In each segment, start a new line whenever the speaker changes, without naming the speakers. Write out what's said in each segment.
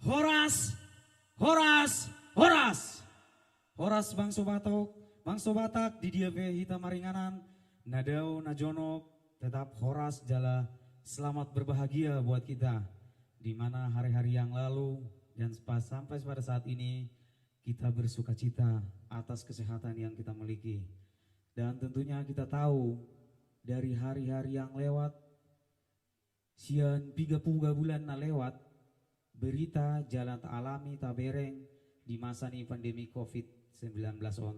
Horas, Horas, Horas. Horas Bang Sobatak di dia hita maringanan, nadau najonok, tetap Horas jala selamat berbahagia buat kita. Di mana hari-hari yang lalu dan sampai pada saat ini kita bersuka cita atas kesehatan yang kita miliki. Dan tentunya kita tahu dari hari-hari yang lewat, sian 3 bulan na lewat, berita jalan tak alami tak bereng di masa ini pandemi COVID-19 on.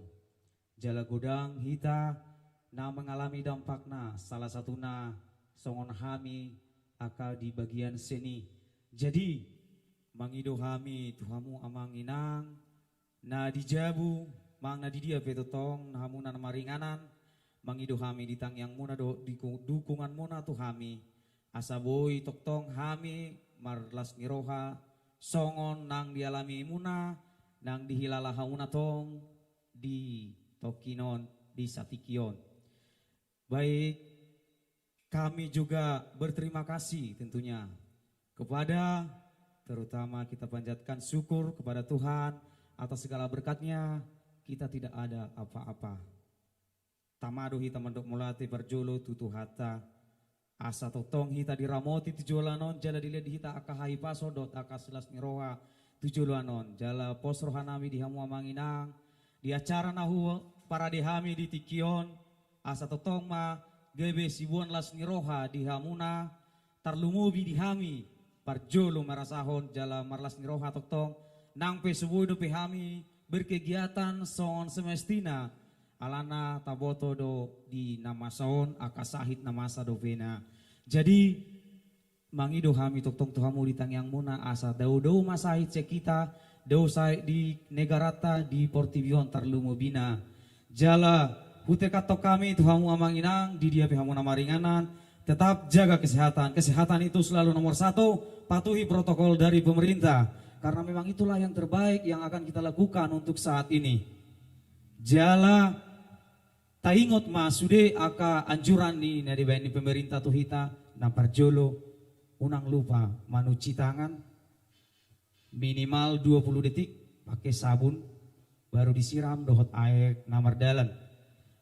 Jala godang hita na mengalami dampakna salah satuna songon hami akal di bagian seni. Jadi mangido hami tuhamu amang inang na dijabu mang na didia petotong na hamunan maringanan mangido hami di tang yang muna do di dukungan muna tu hami asaboy toktong hami marlas ngiroha songon nang dialami muna nang dihilalaha muna tong di tokinon di satikion. Baik, kami juga berterima kasih tentunya kepada, terutama kita panjatkan syukur kepada Tuhan atas segala berkatnya. Kita tidak ada apa-apa. Tamadu hita mendok mulati berjolo tutu hata asa totong hita diramoti tujolanon jala dilihat hita akahai pasodot akasilas niroha tujolanon jala pos rohanami dihamu amanginang di acara nahu para dihami di tikion asa totong ma gebe sibuan las niroha dihamuna tarlumubi dihami parjolo marasahon jala marlas niroha totong nang pesubuy do pehami berkegiatan son semestina alana taboto do di namasaon akasahit namasa do vena. Jadi mangido hami totong tuhamu di tangyang muna asa dau masahit sekita dau sai di negarata di Portivion tarlumubina jala hute katok kami tuhamu amang inang di dia pehamu namaringanan tetap jaga kesehatan. Kesehatan itu selalu nomor 1, patuhi protokol dari pemerintah. Karena memang itulah yang terbaik yang akan kita lakukan untuk saat ini. Jala taingot masude aka anjuran ni nadibayan ni pemerintah tuh hita nampar jolo unang lupa manuci tangan minimal 20 detik pakai sabun baru disiram dohot air namar dalan.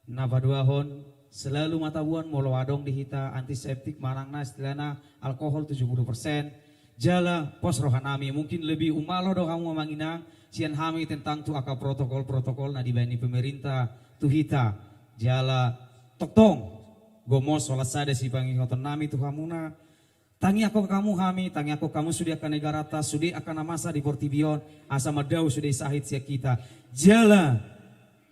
Napa duahon selalu matabuan molo adong dihita antiseptik manangna istilahna alkohol 70%. Jala pos rohanami mungkin lebih umalo do kamu manginang sian hami tentang tu aka protokol na dibani pemerintah tu hita jala toktong gomos solat sada si pangingoton nami tu hamuna tangi ako kamu hami tangi ako kamu sudah akan negarata sudah akan masa di Portivion asa madau sudah sahit sia kita jala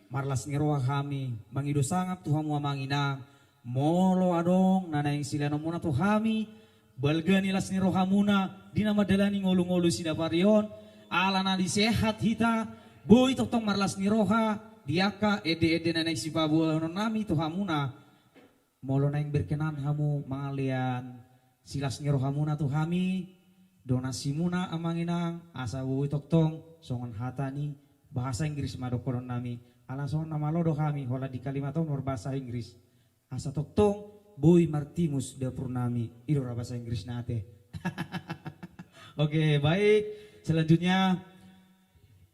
marlas ngeroa kami mangido sangap tu hamu manginang molo adong nanaing silano muna tu hami balgani las ni rohamuna dinama dalani ngolu-ngolu sidaparion alana di sehat hita boy totong marlas ni roha diaka ede nanay si pabuanon nami to hamuna molo na yang berkenan hamu mangalian silas ni rohamuna to hami donasi muna amanginang asa boy totong songon hatani bahasa Inggris madokoron nami ala songon nama lodo kami hola di kalimaton berbahasa Inggris asa totong Boy Martimus dapur nami idora bahasa Inggris nate. Oke, baik. Selanjutnya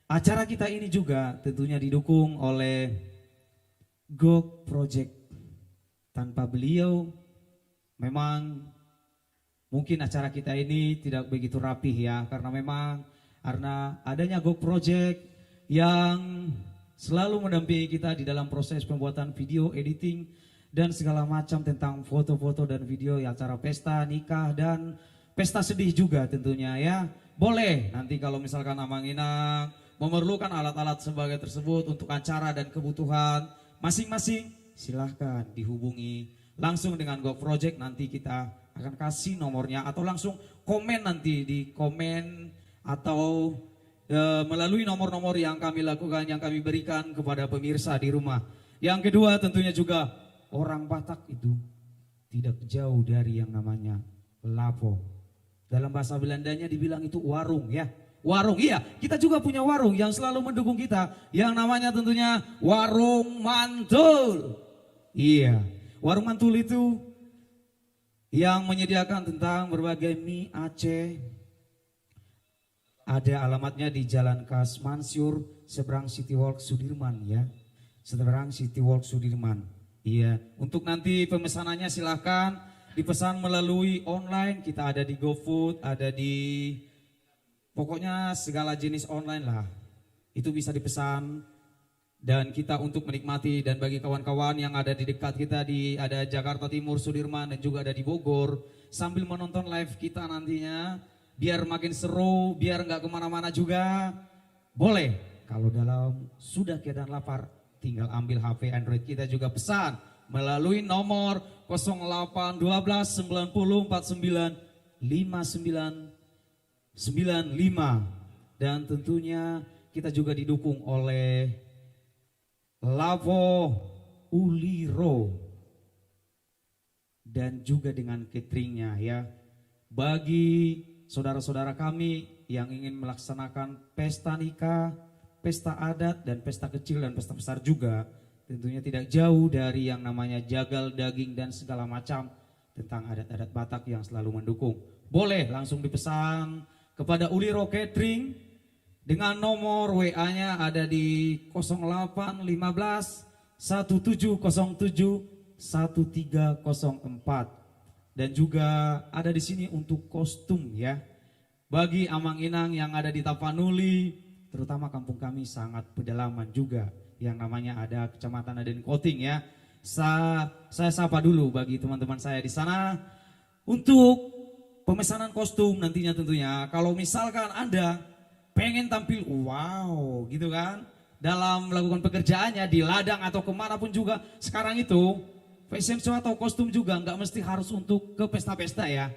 acara kita ini juga tentunya didukung oleh GOG Project. Tanpa beliau memang mungkin acara kita ini tidak begitu rapih ya karena adanya GOG Project yang selalu mendampingi kita di dalam proses pembuatan video editing dan segala macam tentang foto-foto dan video ya acara pesta, nikah dan pesta sedih juga tentunya ya. Boleh nanti kalau misalkan Amang Inang memerlukan alat-alat sebagai tersebut untuk acara dan kebutuhan masing-masing silahkan dihubungi langsung dengan Go Project, nanti kita akan kasih nomornya atau langsung komen nanti di komen atau melalui nomor-nomor yang kami lakukan, yang kami berikan kepada pemirsa di rumah. Yang kedua tentunya juga orang Batak itu tidak jauh dari yang namanya lapo. Dalam bahasa Belandanya dibilang itu warung ya. Warung, iya kita juga punya warung yang selalu mendukung kita. Yang namanya tentunya Warung Mantul. Iya, Warung Mantul itu yang menyediakan tentang berbagai mie Aceh, ada alamatnya di Jalan Kas Mansur, seberang City Walk Sudirman ya. Seberang City Walk Sudirman. Iya, untuk nanti pemesanannya silahkan dipesan melalui online. Kita ada di GoFood, ada di pokoknya segala jenis online lah. Itu bisa dipesan. Dan kita untuk menikmati, dan bagi kawan-kawan yang ada di dekat kita, ada Jakarta Timur, Sudirman, dan juga ada di Bogor, sambil menonton live kita nantinya, biar makin seru, biar nggak kemana-mana juga, boleh. Kalau dalam sudah keadaan lapar, tinggal ambil HP Android kita juga pesan melalui nomor 0812 90 49 5995. Dan tentunya kita juga didukung oleh Lavo Uliro dan juga dengan cateringnya ya. Bagi saudara-saudara kami yang ingin melaksanakan pesta nikah, pesta adat dan pesta kecil dan pesta besar juga, tentunya tidak jauh dari yang namanya jagal daging dan segala macam tentang adat-adat Batak yang selalu mendukung. Boleh langsung dipesan kepada Uliro Catering dengan nomor WA-nya ada di 0815 1707 1304. Dan juga ada di sini untuk kostum ya. Bagi Amang Inang yang ada di Tapanuli, terutama kampung kami sangat pedalaman juga, yang namanya ada Kecamatan Aden Koting ya. Saya sapa dulu bagi teman-teman saya di sana untuk pemesanan kostum nantinya tentunya. Kalau misalkan Anda pengen tampil wow gitu kan, dalam melakukan pekerjaannya di ladang atau kemanapun juga, sekarang itu fashion show atau kostum juga nggak mesti harus untuk ke pesta-pesta ya.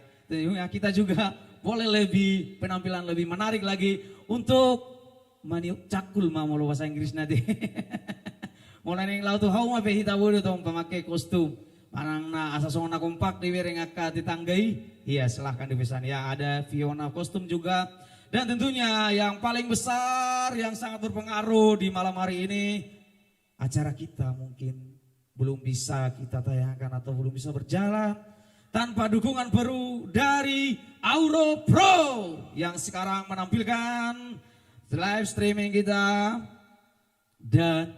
Kita juga boleh lebih penampilan lebih menarik lagi untuk maniuk cakul mau bahasa Inggris nanti. Mulai yang laut tuh hau mah hita bodoh tuh pemakai kostum. Parang na asasong na kompak di wereng aka ditanggai. Iya silahkan dipesan ya, ada Fiona kostum juga. Dan tentunya yang paling besar yang sangat berpengaruh di malam hari ini, acara kita mungkin belum bisa kita tayangkan atau belum bisa berjalan tanpa dukungan baru dari Auro Pro yang sekarang menampilkan live streaming kita. Dan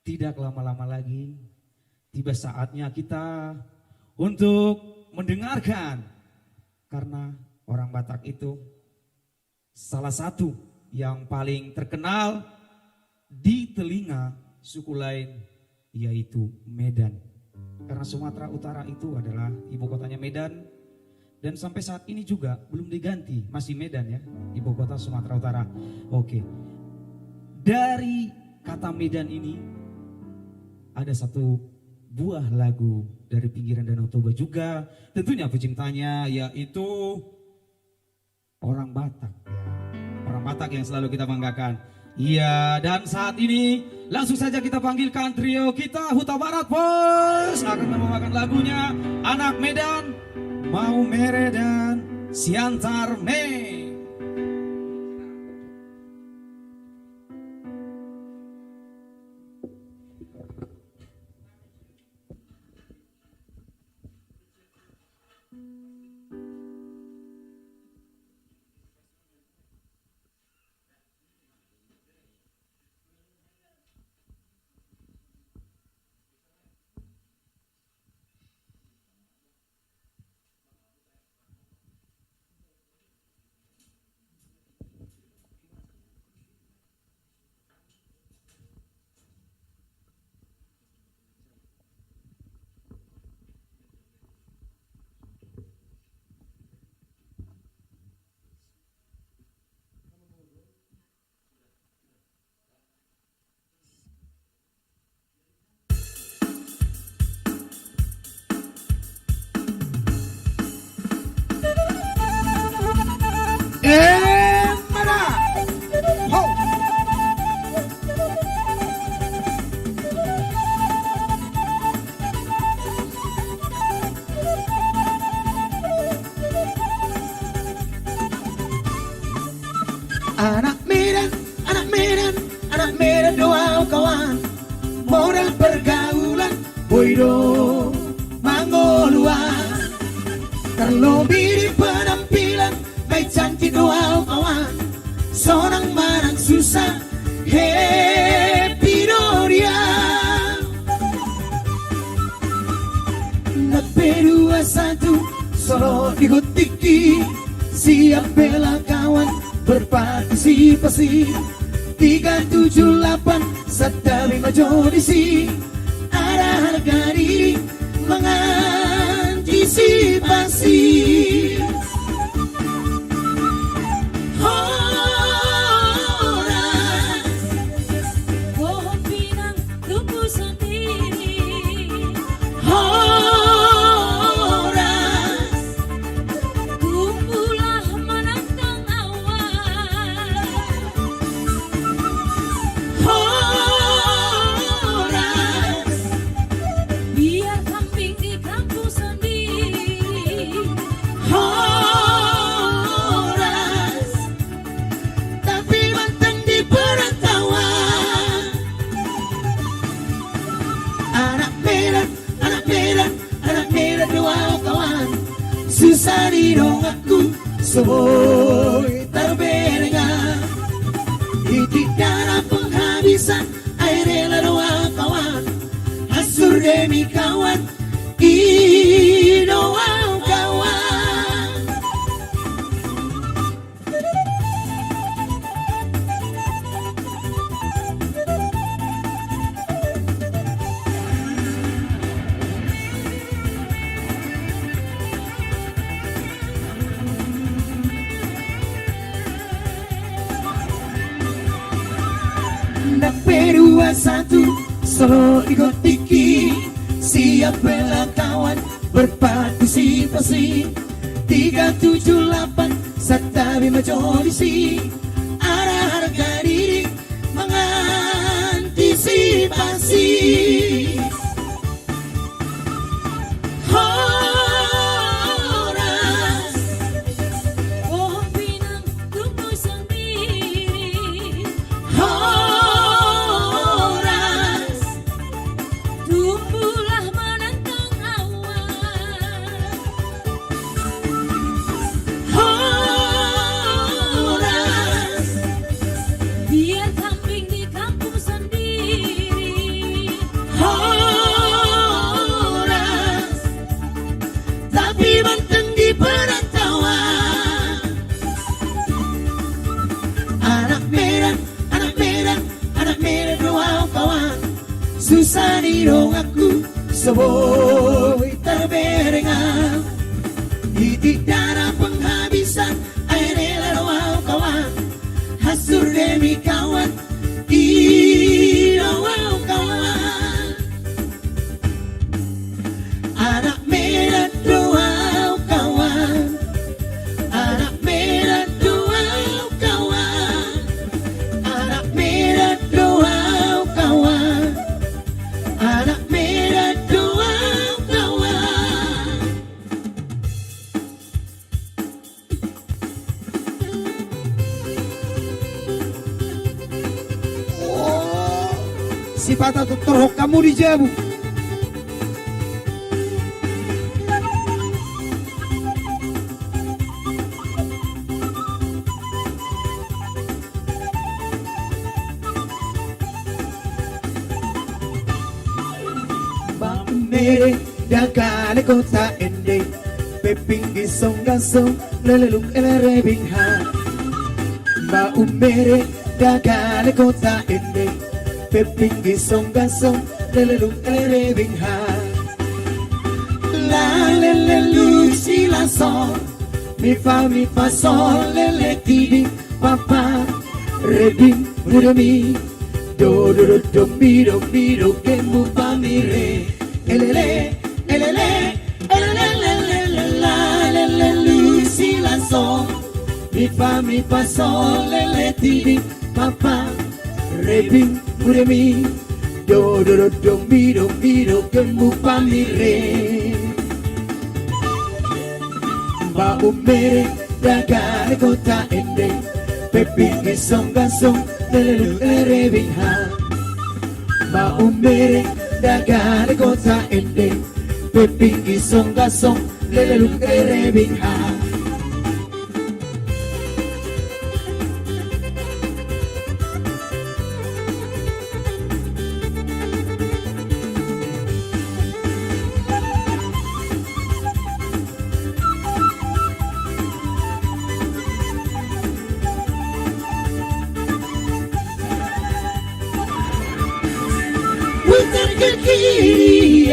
tidak lama-lama lagi tiba saatnya kita untuk mendengarkan, karena orang Batak itu salah satu yang paling terkenal di telinga suku lain, yaitu Medan. Karena Sumatera Utara itu adalah ibu kotanya Medan, dan sampai saat ini juga belum diganti, masih Medan ya, ibu kota Sumatera Utara. Oke, dari kata Medan ini ada satu buah lagu dari pinggiran Danau Toba juga, tentunya penciptanya yaitu orang Batak. Orang Batak yang selalu kita banggakan. Iya, dan saat ini langsung saja kita panggilkan trio kita Huta Barat Boys akan membawakan lagunya Anak Medan, Mau Mere dan Siantar Me.
Anak Medan, anak Medan doa kawan, modal pergaulan, boido mangoluan, terlebih di penampilan, baik cantik doa kawan, Solo digutiki, siap bela kawan, berpartisipasi 378 serta 5 jodisi. Ada harga diri mengantisipasi.
Pohon pinang tumbuh sendiri.
Horas,
Tumbuhlah menantang awan.
horas,
Biar kambing di kampung sendiri.
horas, tapi banteng di perantauan. Anak merah, anak merah, anak merah dua kawan. Susah didong aku, seboi terberengan. Titik darah penghabisan, air rela dua kawan. Hasur demi kawan, doa kawan. Nak P21 solo digotiki, siap bela kawan, berpartisipasi 378 serta 5 jodisi. Ada harga diri mengantisipasi. Horas,
Pohon pinang tumbuh sendiri.
horas,
Tumbuhlah menantang awan.
horas,
Biar kambing di kampung sendiri.
horas, tapi banteng di perantauan. Anak merah, anak merah, anak merah dua kawan. Susah didong aku, seboi terberengan. Titik darah penghabisan, air rela dua kawan. Hasur demi kawan, doa kawan. Anak merah dua kawan, anak merah dua kawan, anak merah dua kawan, anak merah dua kawan. Oh, si patah tuh terhok kamu di jabu. Mere dagale kota ende, pepinggi songgaso leleluk elerebing ha. Ba umere dagale kota ende, pepinggi songgaso leleluk elerebing ha. La lelelu si la sol, mi fa sol lele ti papa rebing mudami. Do do do do mi do que mu pa mi re. Elele, elele, elele, la lele lu si la sol. Mi fa sol lele ti papa rebing mudami. Do do do do mi que mu pa mi re. Ba umere dagale kota ende, pepingi songgasong lelelu elerebing ha. Ba umere dagale kota ende, pepingi songgasong lelelu elerebing ha. ke kiri,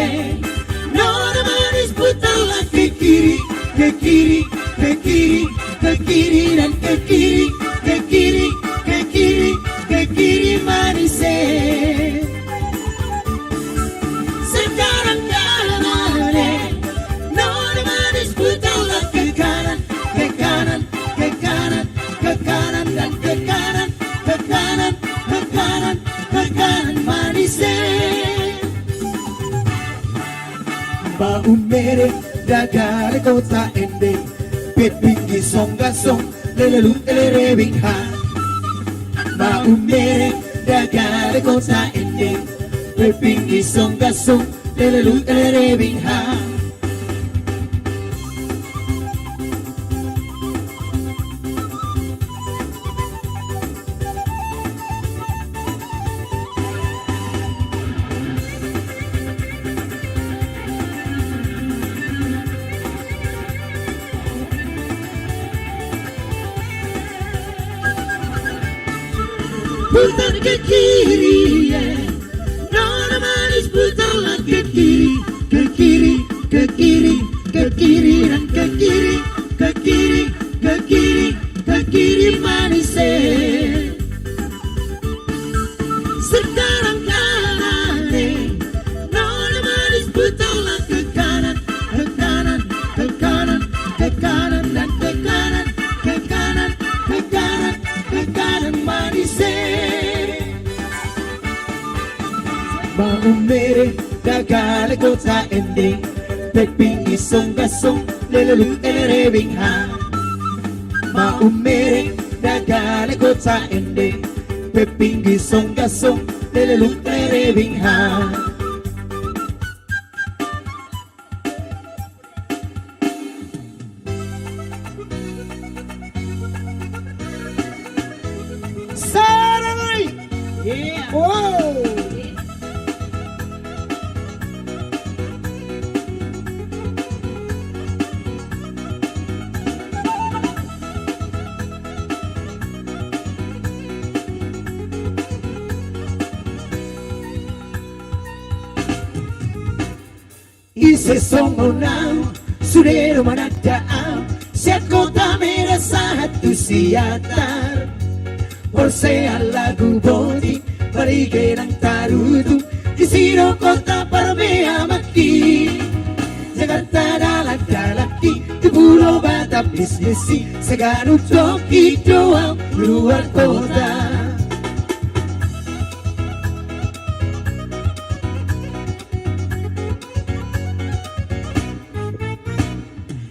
nona manis putarlah ke kiri, ke kiri, ke kiri, ke kiri dan ke kiri, ke kiri, ke kiri, ke kiri manis. Sekarang kanan, nona manis putarlah ke kanan, ke kanan, ke kanan, ke kanan dan ke kanan, ke kanan, ke kanan, ke kanan manis. Bau mere dagar kota ending, pepinggi songgasong lelelu rebing ha. Bau mere dagar kota ending, pepinggi songgasong lelelu rebing ha. Putar ke kiri, nona manis putarlah ke kiri, ke kiri, ke kiri, ke kiri dan ke kiri, ke kiri, ke kiri, ke kiri manis. Sekarang kanan, nona manis putarlah ke kanan, ke kanan, ke kanan, ke kanan dan ke kanan, ke kanan, ke kanan, ke kanan manis. Mau mere dagal kota ending, pepingi songgasong lelelu rebing ha. Mau mere dagal kota ending, pepingi songgasong lelelu rebing ha. Sarangai,
Yeah.
oh. Ise songonau, sudero managdaan, siat kota merasa hatu siatar. Porsea lagu bodi, barigerang tarutu, isiro kota parmea maki. Jakarta dalak-dalaki, di Pulau Batam bisnisi, seganu toki doang luar kota.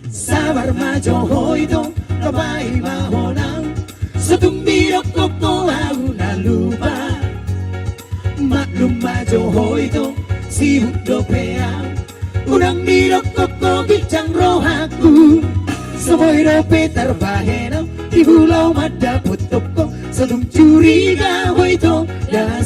Sabar majo hoidong, kabai mahonang, setumbiro koko au na lupa. Maklum majo hoidong, sibuk dopeang, unang miro koko gicang rohaku. Semoy rope terbahenang, di pulau madapot toko, setum curiga hoidong, dasi.